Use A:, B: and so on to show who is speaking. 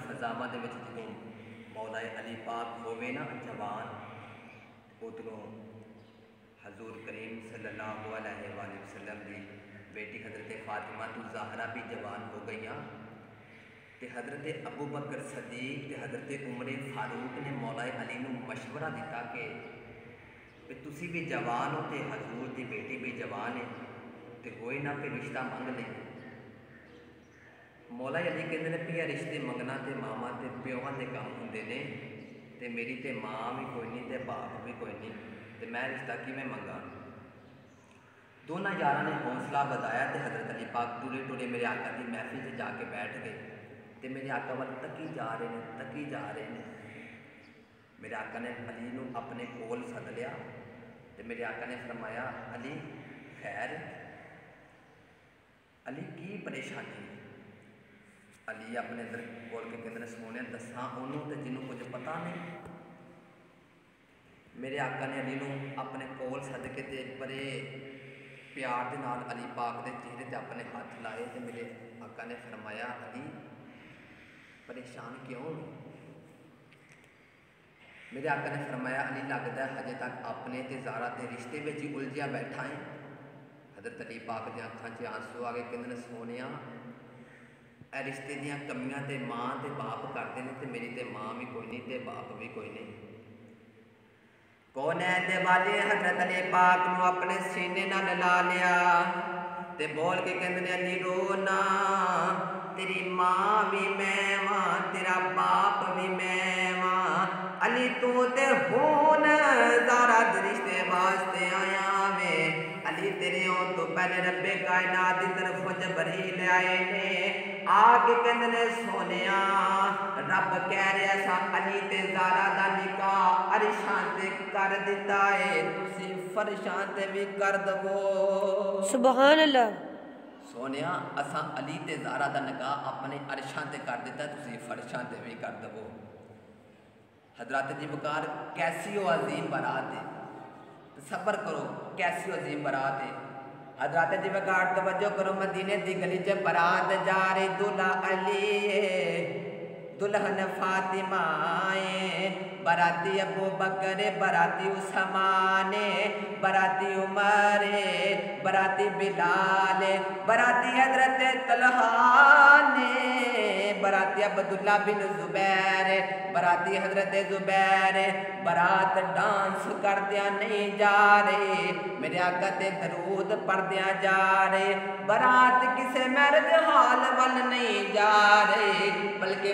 A: फजावां दे विच जदों मौलाए अली पाक होवे ना जवान, उधरों हजूर करीम सल्लल्लाहु अलैहि वसल्लम की बेटी हज़रत फातिमा तो ज़हरा भी जवान हो गई, तो हज़रत अबू बकर सदीक ते हज़रत उमर फारूक ने मौलाए अली नूं मशवरा दिता कि तुसी भी जवान हो तो हजूर की बेटी भी जवान है, तो होए ना कि रिश्ता मंग ले। मौला अली कहते हैं भी रिश्ते मंगना तो मावां ते प्योहां के काम होंगे ने, तो मेरी तो माँ भी कोई नहीं तो बाप भी कोई नहीं, तो मैं रिश्ता किवें मंगा। दोनों यारां ने हौसला बताया तो हज़रत अली पाक टुरे टुरे मेरे आका की महफिल से जाके बैठ गए, तो मेरे आका वाल तकी जा रहे हैं तकी जा रहे हैं। मेरे आका ने अली नूं अपने कोल सद लिया, तो मेरे आका ने फरमाया अली खैर, अली की परेशानी है। अली अपने अंदर बोल के कहते हैं सोने दसा उन्होंने तो जिन्हों कुछ पता नहीं। मेरे आका ने अली नूं अपने कोल सद के ते बड़े प्यार के नाल अली पाक के चेहरे ते अपने हाथ लाए, तो मेरे आका ने फरमाया अली परेशान क्यों। मेरे आका ने फरमाया अली लगता है हजे तक अपने ते ज़ारा के रिश्ते में ही उलझिया बैठा है। हज़रत अली पाक दी अखां च आंसू आ गए, कहते सोनिया ए रिश्ते दियां कमियां तो माँ तो बाप करते हैं, तो मेरी तो माँ भी कोई नहीं तो बाप भी कोई नहीं। कौनैन दे वाले हज़रत अली पाक नूं अपने सीने नाल ला लिया, ते बोल के कहते अली रो ना, तेरी माँ भी मैं वां तेरा बाप भी मैं वां, अली तू ते हुण ज़ारा दे रिश्ते वास्ते आया वे। अली तेरे आउण तो पहले रब्बे कायनात की तरफों जबरील आए ने, आके कहते सोनिया रब कह रहा सा अली ते ज़ारा दा निकाह अरशां ते कर दिता है, तुसी फरशां ते भी कर दवो।
B: सुभान अल्लाह।
A: सोनिया असा अली ते ज़ारा दा निकाह अपने अरशां ते कर दिता, तुसी फरशां ते भी कर दवो। हजरत जी वकार कैसी हो अजीम बारात है, सबर करो कैसी हो अजीम बारात है। हजरत जी वकार तवज्जो करो, मदीने दी गली च बारात जा रही, दूल्हा अली दुल्हन फातिमा है, बराती अबू बकर बराती उस्मान, बराती उमर बराती बिलाल, बराती हजरत तलहा ने, बराती अब्दुल्ला बिन जुबैर, बराती हजरत जुबैर। बारात डांस करदिया नहीं जा रहे, मेरे आका ते दरूद पढ़दिया जा रहे, बारात किसे मैरिज हाल वल नहीं जा रहे, बल्कि